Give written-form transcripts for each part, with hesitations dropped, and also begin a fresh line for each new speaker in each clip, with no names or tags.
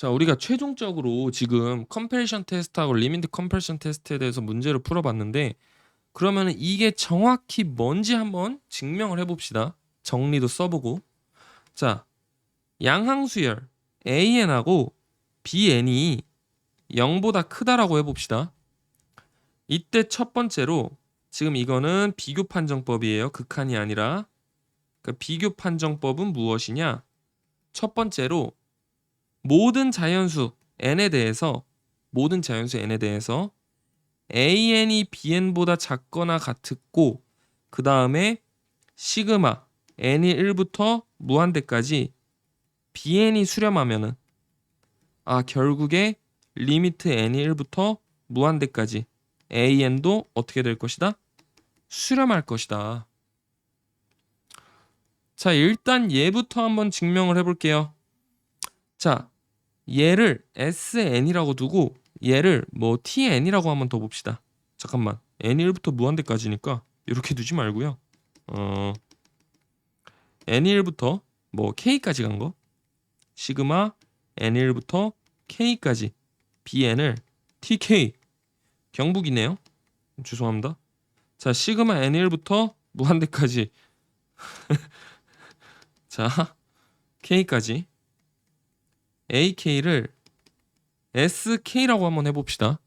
자, 우리가 최종적으로 지금 컴패리션 테스트하고 리미트 컴패리션 테스트에 대해서 문제를 풀어봤는데, 그러면은 이게 정확히 뭔지 한번 증명을 해봅시다. 정리도 써보고. 자, 양항수열 AN하고 BN이 0보다 크다라고 해봅시다. 이때 첫 번째로 지금 이거는 비교 판정법이에요. 극한이 아니라. 그 비교 판정법은 무엇이냐? 첫 번째로 모든 자연수 n에 대해서 an이 bn보다 작거나 같고, 그 다음에 시그마 n이 1부터 무한대까지 bn이 수렴하면은 결국에 리미트 n이 1부터 무한대까지 an도 어떻게 될 것이다? 수렴할 것이다. 자, 일단 얘부터 한번 증명을 해볼게요. 자, 얘를 sn이라고 두고 얘를 뭐 tn이라고 한번 더 봅시다. 잠깐만, n이 1부터 무한대까지니까 이렇게 두지 말고요. n이 1부터 뭐 k까지 간 거, 시그마 n이 1부터 k까지 bn을 tk, 경북이네요. 죄송합니다. 자, 시그마 n이 1부터 무한대까지 자, k까지 ak를 sk라고 한번 해봅시다.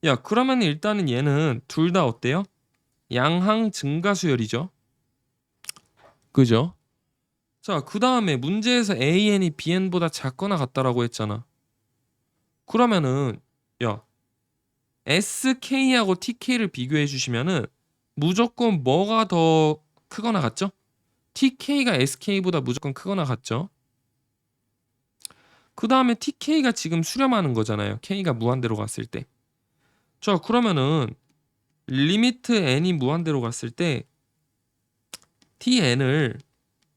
야, 그러면 일단은 얘는 둘 다 어때요? 양항 증가수열이죠. 그죠? 자, 그 다음에 문제에서 AN이 BN보다 작거나 같다라고 했잖아. 그러면은 야, SK하고 TK를 비교해 주시면은 무조건 뭐가 더 크거나 같죠? TK가 SK보다 무조건 크거나 같죠? 그 다음에 TK가 지금 수렴하는 거잖아요. K가 무한대로 갔을 때. 자, 그러면은 리미트 n이 무한대로 갔을 때 tn을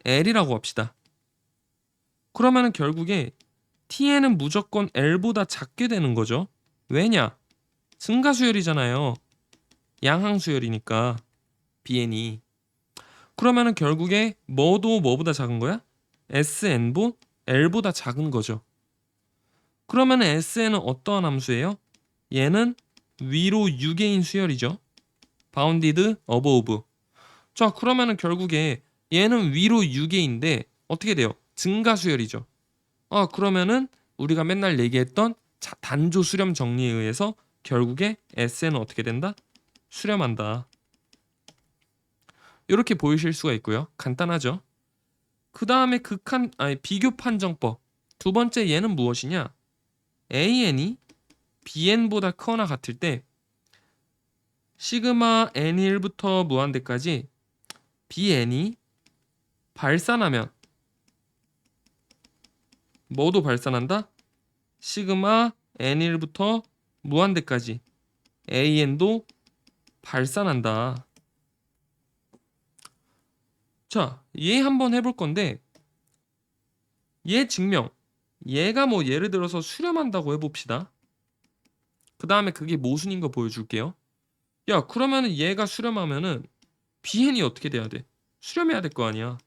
l이라고 합시다. 그러면은 결국에 tn은 무조건 l보다 작게 되는 거죠. 왜냐? 증가수열이잖아요. 양항수열이니까 bn이. 그러면은 결국에 뭐도 뭐보다 작은 거야? sn보 l보다 작은 거죠. 그러면은 sn은 어떠한 함수예요? 얘는 위로 6개인 수열이죠. bounded above. 자, 그러면은 결국에 얘는 위로 6개인데 어떻게 돼요? 증가수열이죠. 그러면은 우리가 맨날 얘기했던 단조 수렴 정리에 의해서 결국에 SN은 어떻게 된다? 수렴한다. 이렇게 보이실 수가 있고요. 간단하죠? 그 다음에 비교 판정법. 두 번째 얘는 무엇이냐? AN이 BN보다 크거나 같을 때 시그마 N1부터 무한대까지 BN이 발산하면 뭐도 발산한다? 시그마 N1부터 무한대까지 AN도 발산한다. 자, 얘 한번 해볼 건데, 얘 증명. 얘가 뭐 예를 들어서 수렴한다고 해봅시다. 그 다음에 그게 모순인 거 보여줄게요. 야, 그러면은 얘가 수렴하면은 BN이 어떻게 돼야 돼? 수렴해야 될 거 아니야.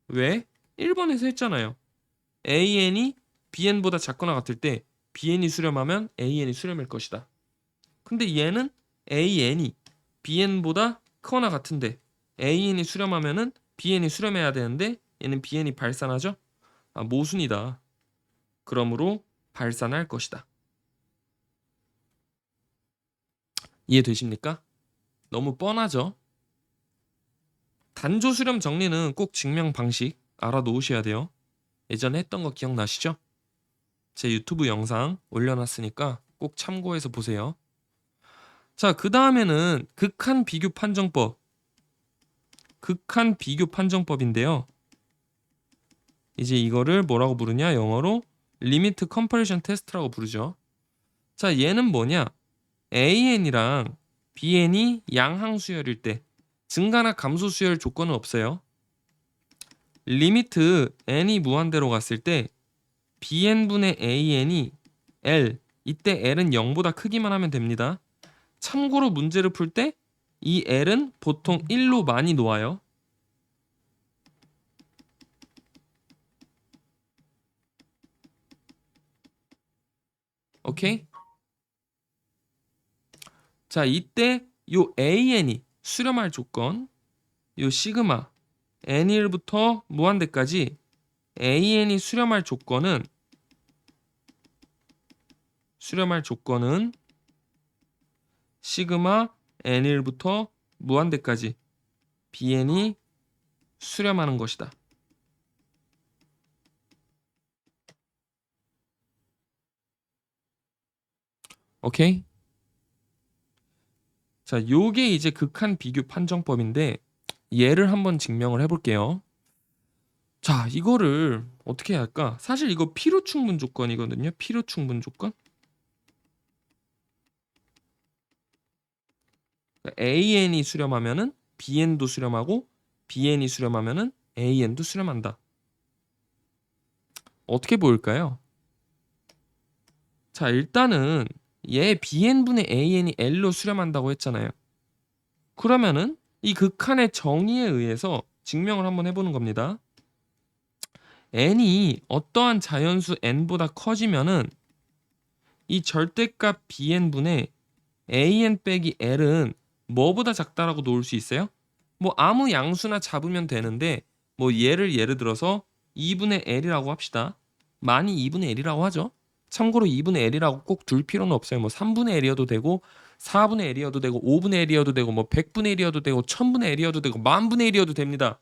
왜? 1번에서 했잖아요. AN이 BN보다 작거나 같을 때 BN이 수렴하면 AN이 수렴일 것이다. 근데 얘는 AN이 BN보다 크거나 같은데 AN이 수렴하면은 BN이 수렴해야 되는데 얘는 BN이 발산하죠? 모순이다. 그러므로 발산할 것이다. 이해되십니까? 너무 뻔하죠? 단조 수렴 정리는 꼭 증명 방식 알아놓으셔야 돼요. 예전에 했던 거 기억나시죠? 제 유튜브 영상 올려놨으니까 꼭 참고해서 보세요. 자, 그 다음에는 극한 비교 판정법. 극한 비교 판정법인데요. 이제 이거를 뭐라고 부르냐? 영어로 리미트 컴퍼리션 테스트라고 부르죠. 자, 얘는 뭐냐? AN이랑 BN이 양항수열일 때 증가나 감소 수열 조건은 없어요. 리미트 n이 무한대로 갔을 때 bn분의 an이 l, 이때 l은 0보다 크기만 하면 됩니다. 참고로 문제를 풀 때 이 l은 보통 1로 많이 놓아요. 오케이? 자, 이때 요 AN이 수렴할 조건, 요 시그마 N1부터 무한대까지 AN이 수렴할 조건은 시그마 N1부터 무한대까지 BN이 수렴하는 것이다. 오케이? 자, 요게 이제 극한 비교 판정법인데 얘를 한번 증명을 해볼게요. 자, 이거를 어떻게 해야 할까? 사실 이거 필요 충분 조건이거든요. 필요 충분 조건. AN이 수렴하면은 BN도 수렴하고 BN이 수렴하면은 AN도 수렴한다. 어떻게 보일까요? 자, 일단은 얘 BN분의 AN이 L로 수렴한다고 했잖아요. 그러면은 이 극한의 정의에 의해서 증명을 한번 해보는 겁니다. n이 어떠한 자연수 n보다 커지면은 이 절대값 bn분의 an 빼기 l은 뭐보다 작다라고 놓을 수 있어요? 뭐 아무 양수나 잡으면 되는데 뭐 예를 들어서 2분의 l이라고 합시다. 많이 2분의 l이라고 하죠. 참고로 2분의 l이라고 꼭 둘 필요는 없어요. 뭐 3분의 l이어도 되고 4분의 l이어도 되고 5분의 l이어도 되고 뭐 100분의 1이어도 되고 1000분의 l이어도 되고 10,000분의 1이어도 됩니다.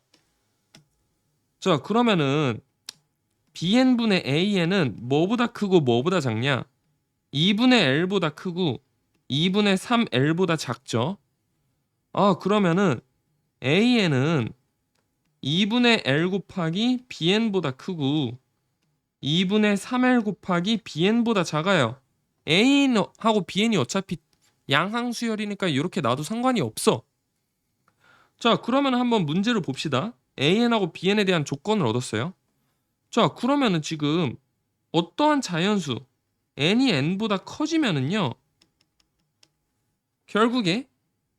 자, 그러면은 bn분의 an은 뭐보다 크고 뭐보다 작냐? 2분의 l보다 크고 2분의 3l보다 작죠. 아, 그러면은 an은 2분의 l 곱하기 bn보다 크고 2분의 3l 곱하기 bn보다 작아요. an하고 bn이 어차피 양항수열이니까 이렇게 놔도 상관이 없어. 자, 그러면 한번 문제를 봅시다. an하고 bn에 대한 조건을 얻었어요. 자, 그러면은 지금 어떠한 자연수 n이 n보다 커지면은요, 결국에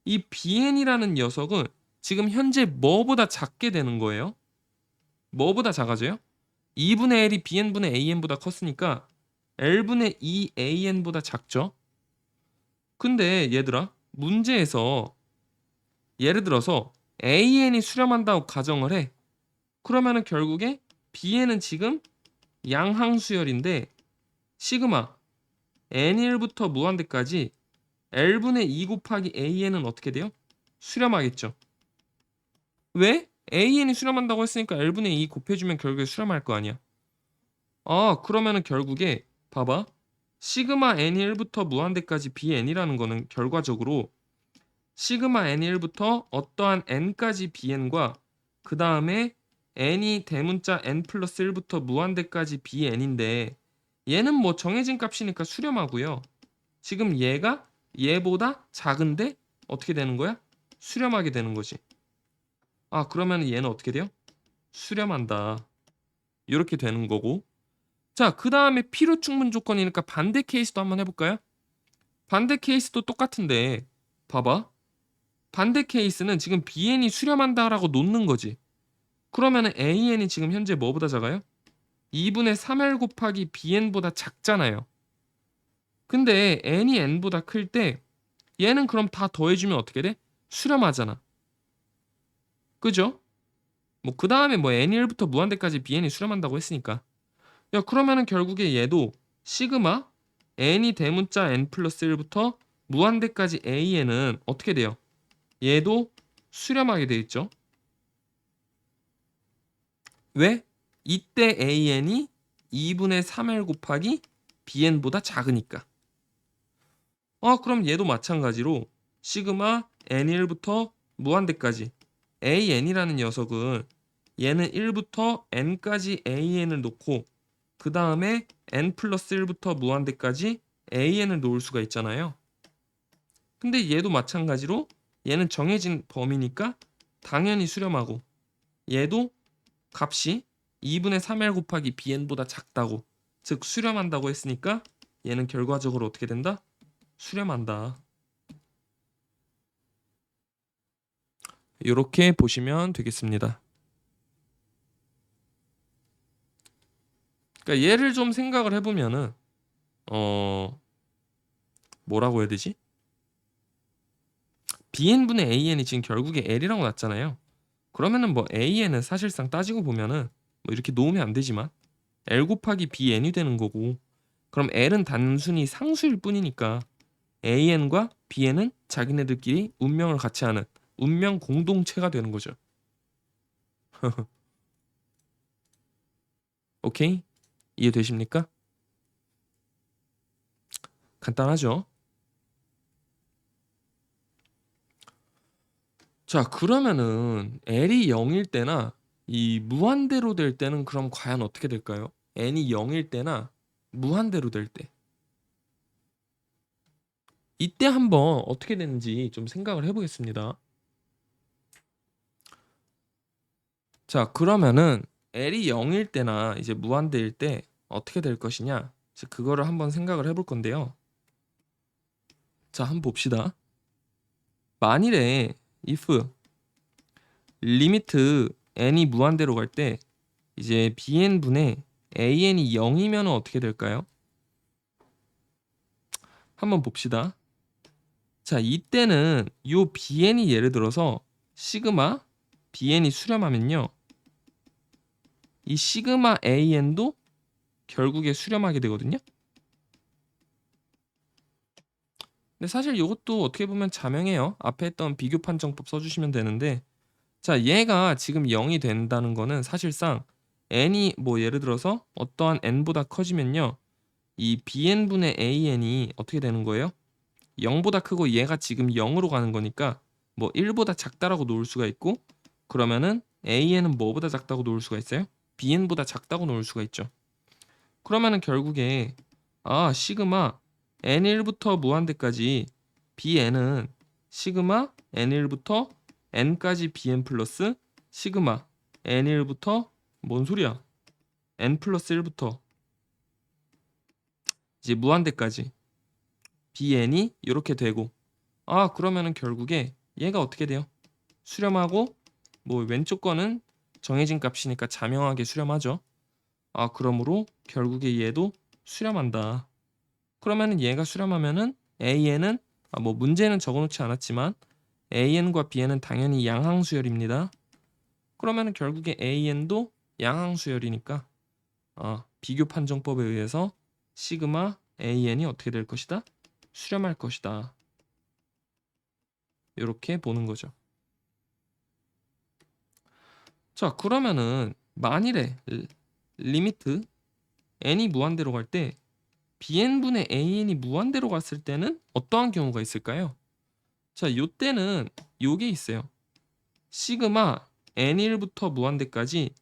이 bn이라는 녀석은 지금 현재 뭐보다 작게 되는 거예요? 뭐보다 작아져요? 2분의 l이 bn분의 an보다 컸으니까 l분의 2an보다 작죠? 근데 얘들아, 문제에서 예를 들어서 an이 수렴한다고 가정을 해. 그러면은 결국에 bn은 지금 양항수열인데 시그마 n1부터 무한대까지 l분의 2 곱하기 an은 어떻게 돼요? 수렴하겠죠. 왜? an이 수렴한다고 했으니까 l분의 2 곱해주면 결국에 수렴할 거 아니야. 아, 그러면은 결국에 봐봐. 시그마 n1부터 무한대까지 bn이라는 거는 결과적으로 시그마 n1부터 어떠한 n까지 bn과 그 다음에 n이 대문자 n 플러스 1부터 무한대까지 bn인데 얘는 뭐 정해진 값이니까 수렴하고요. 지금 얘가 얘보다 작은데 어떻게 되는 거야? 수렴하게 되는 거지. 아, 그러면 얘는 어떻게 돼요? 수렴한다. 이렇게 되는 거고. 자, 그 다음에 필요 충분 조건이니까 반대 케이스도 한번 해볼까요? 반대 케이스도 똑같은데 봐봐. 반대 케이스는 지금 bn이 수렴한다라고 놓는 거지. 그러면은 an이 지금 현재 뭐보다 작아요? 2분의 3l 곱하기 bn보다 작잖아요. 근데 n이 n보다 클 때 얘는 그럼 다 더해주면 어떻게 돼? 수렴하잖아. 그죠? 뭐 그 다음에 뭐 n1부터 무한대까지 bn이 수렴한다고 했으니까. 야, 그러면은 결국에 얘도 시그마 n이 대문자 n 플러스 1부터 무한대까지 an은 어떻게 돼요? 얘도 수렴하게 돼 있죠. 왜? 이때 an이 2분의 3l 곱하기 bn보다 작으니까. 그럼 얘도 마찬가지로 시그마 n1부터 무한대까지 an이라는 녀석은 얘는 1부터 n까지 an을 놓고 그 다음에 n 플러스 1부터 무한대까지 an을 놓을 수가 있잖아요. 근데 얘도 마찬가지로 얘는 정해진 범위니까 당연히 수렴하고 얘도 값이 2분의 3l 곱하기 bn보다 작다고, 즉 수렴한다고 했으니까 얘는 결과적으로 어떻게 된다? 수렴한다. 이렇게 보시면 되겠습니다. 그러니까 얘를 좀 생각을 해보면은 뭐라고 해야 되지? bn분의 an이 지금 결국에 l이라고 났잖아요. 그러면은 뭐 an은 사실상 따지고 보면은 뭐 이렇게 놓으면 안 되지만 l 곱하기 bn이 되는 거고, 그럼 l은 단순히 상수일 뿐이니까 an과 bn은 자기네들끼리 운명을 같이 하는 운명 공동체가 되는 거죠. 오케이? 이해되십니까? 간단하죠? 자, 그러면은 L이 0일 때나 이 무한대로 될 때는 그럼 과연 어떻게 될까요? n이 0일 때나 무한대로 될 때. 이때 한번 어떻게 되는지 좀 생각을 해보겠습니다. 자, 그러면은 L이 0일 때나 이제 무한대일 때 어떻게 될 것이냐? 그거를 한번 생각을 해볼 건데요. 자, 한번 봅시다. 만일에 if 리미트 n이 무한대로 갈 때 이제 bn분의 an이 0이면 어떻게 될까요? 한번 봅시다. 자, 이때는 요 bn이 예를 들어서 시그마 bn이 수렴하면요, 이 시그마 an도 결국에 수렴하게 되거든요. 근데 사실 이것도 어떻게 보면 자명해요. 앞에 했던 비교 판정법 써주시면 되는데, 자, 얘가 지금 0이 된다는 거는 사실상 n이 뭐 예를 들어서 어떠한 n보다 커지면요, 이 bn분의 an이 어떻게 되는 거예요? 0보다 크고 얘가 지금 0으로 가는 거니까 뭐 1보다 작다라고 놓을 수가 있고, 그러면은 an은 뭐보다 작다고 놓을 수가 있어요? bn보다 작다고 놓을 수가 있죠. 그러면은 결국에 시그마 n1부터 무한대까지 bn은 시그마 n1부터 n까지 bn 플러스 시그마 n1부터 뭔 소리야? n 플러스 1부터 이제 무한대까지 bn이 이렇게 되고, 그러면은 결국에 얘가 어떻게 돼요? 수렴하고, 뭐 왼쪽 거는 정해진 값이니까 자명하게 수렴하죠. 그러므로 결국에 얘도 수렴한다. 그러면은 얘가 수렴하면은 an은 뭐 문제는 적어놓지 않았지만 an과 bn은 당연히 양항수열입니다. 그러면은 결국에 an도 양항수열이니까 비교 판정법에 의해서 시그마 an이 어떻게 될 것이다? 수렴할 것이다. 이렇게 보는 거죠. 자, 그러면은 만일에 리미트 n이 무한대로 갈 때 bn분의 an이 무한대로 갔을 때는 어떠한 경우가 있을까요? 자, 요때는 요게 있어요. 시그마 n1부터 무한대까지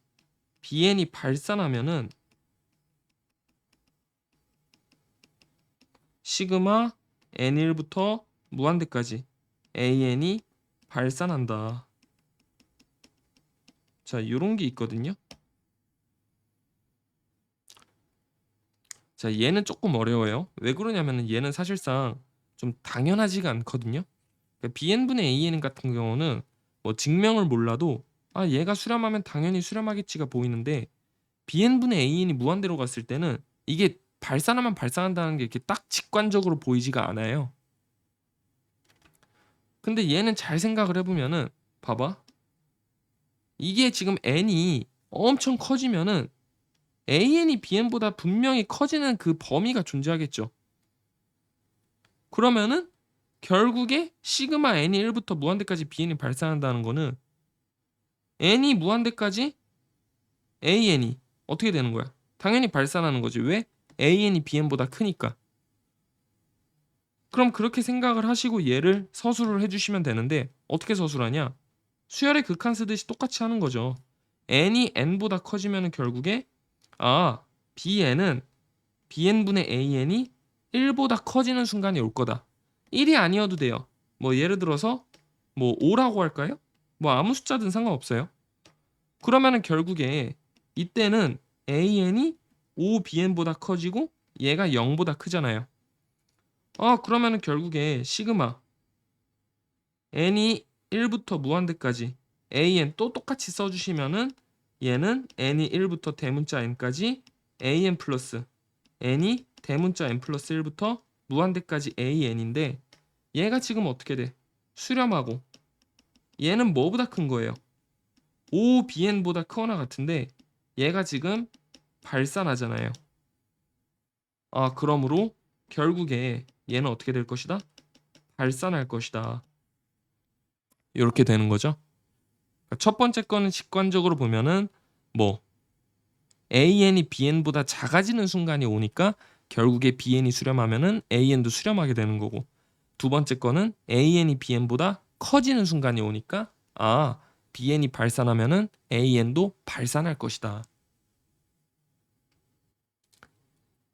bn이 발산하면은 시그마 n1부터 무한대까지 an이 발산한다. 자, 요런 게 있거든요. 자, 얘는 조금 어려워요. 왜 그러냐면은 얘는 사실상 좀 당연하지가 않거든요. 그러니까 bn분의 an 같은 경우는 뭐 증명을 몰라도 얘가 수렴하면 당연히 수렴하겠지가 보이는데, bn분의 an이 무한대로 갔을 때는 이게 발산하면 발산한다는 게 이렇게 딱 직관적으로 보이지가 않아요. 근데 얘는 잘 생각을 해보면은 봐봐, 이게 지금 n이 엄청 커지면은 an이 bn보다 분명히 커지는 그 범위가 존재하겠죠. 그러면은 결국에 시그마 n이 1부터 무한대까지 bn이 발산한다는 거는 n이 무한대까지 an이 어떻게 되는 거야? 당연히 발산하는 거지. 왜? an이 bn보다 크니까. 그럼 그렇게 생각을 하시고 얘를 서술을 해주시면 되는데, 어떻게 서술하냐? 수열의 극한 쓰듯이 똑같이 하는 거죠. n이 n보다 커지면 결국에 bn은 bn분의 an이 1보다 커지는 순간이 올 거다. 1이 아니어도 돼요. 뭐 예를 들어서 뭐 5라고 할까요? 뭐 아무 숫자든 상관없어요. 그러면은 결국에 이때는 an이 5bn보다 커지고 얘가 0보다 크잖아요. 그러면은 결국에 시그마 n이 1부터 무한대까지 an 또 똑같이 써주시면은 얘는 n이 1부터 대문자 n까지 an 플러스 n이 대문자 n 플러스 1부터 무한대까지 an인데 얘가 지금 어떻게 돼? 수렴하고 얘는 뭐보다 큰 거예요? OBN보다 크거나 같은데 얘가 지금 발산하잖아요. 아, 그러므로 결국에 얘는 어떻게 될 것이다? 발산할 것이다. 이렇게 되는 거죠. 첫 번째 거는 직관적으로 보면은 뭐 AN이 BN보다 작아지는 순간이 오니까 결국에 BN이 수렴하면은 AN도 수렴하게 되는 거고, 두 번째 거는 AN이 BN보다 커지는 순간이 오니까 아, BN이 발산하면은 AN도 발산할 것이다.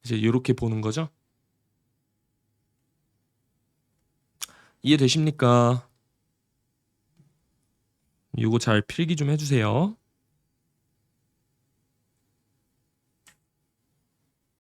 이제 이렇게 보는 거죠. 이해되십니까? 이거 잘 필기 좀 해주세요.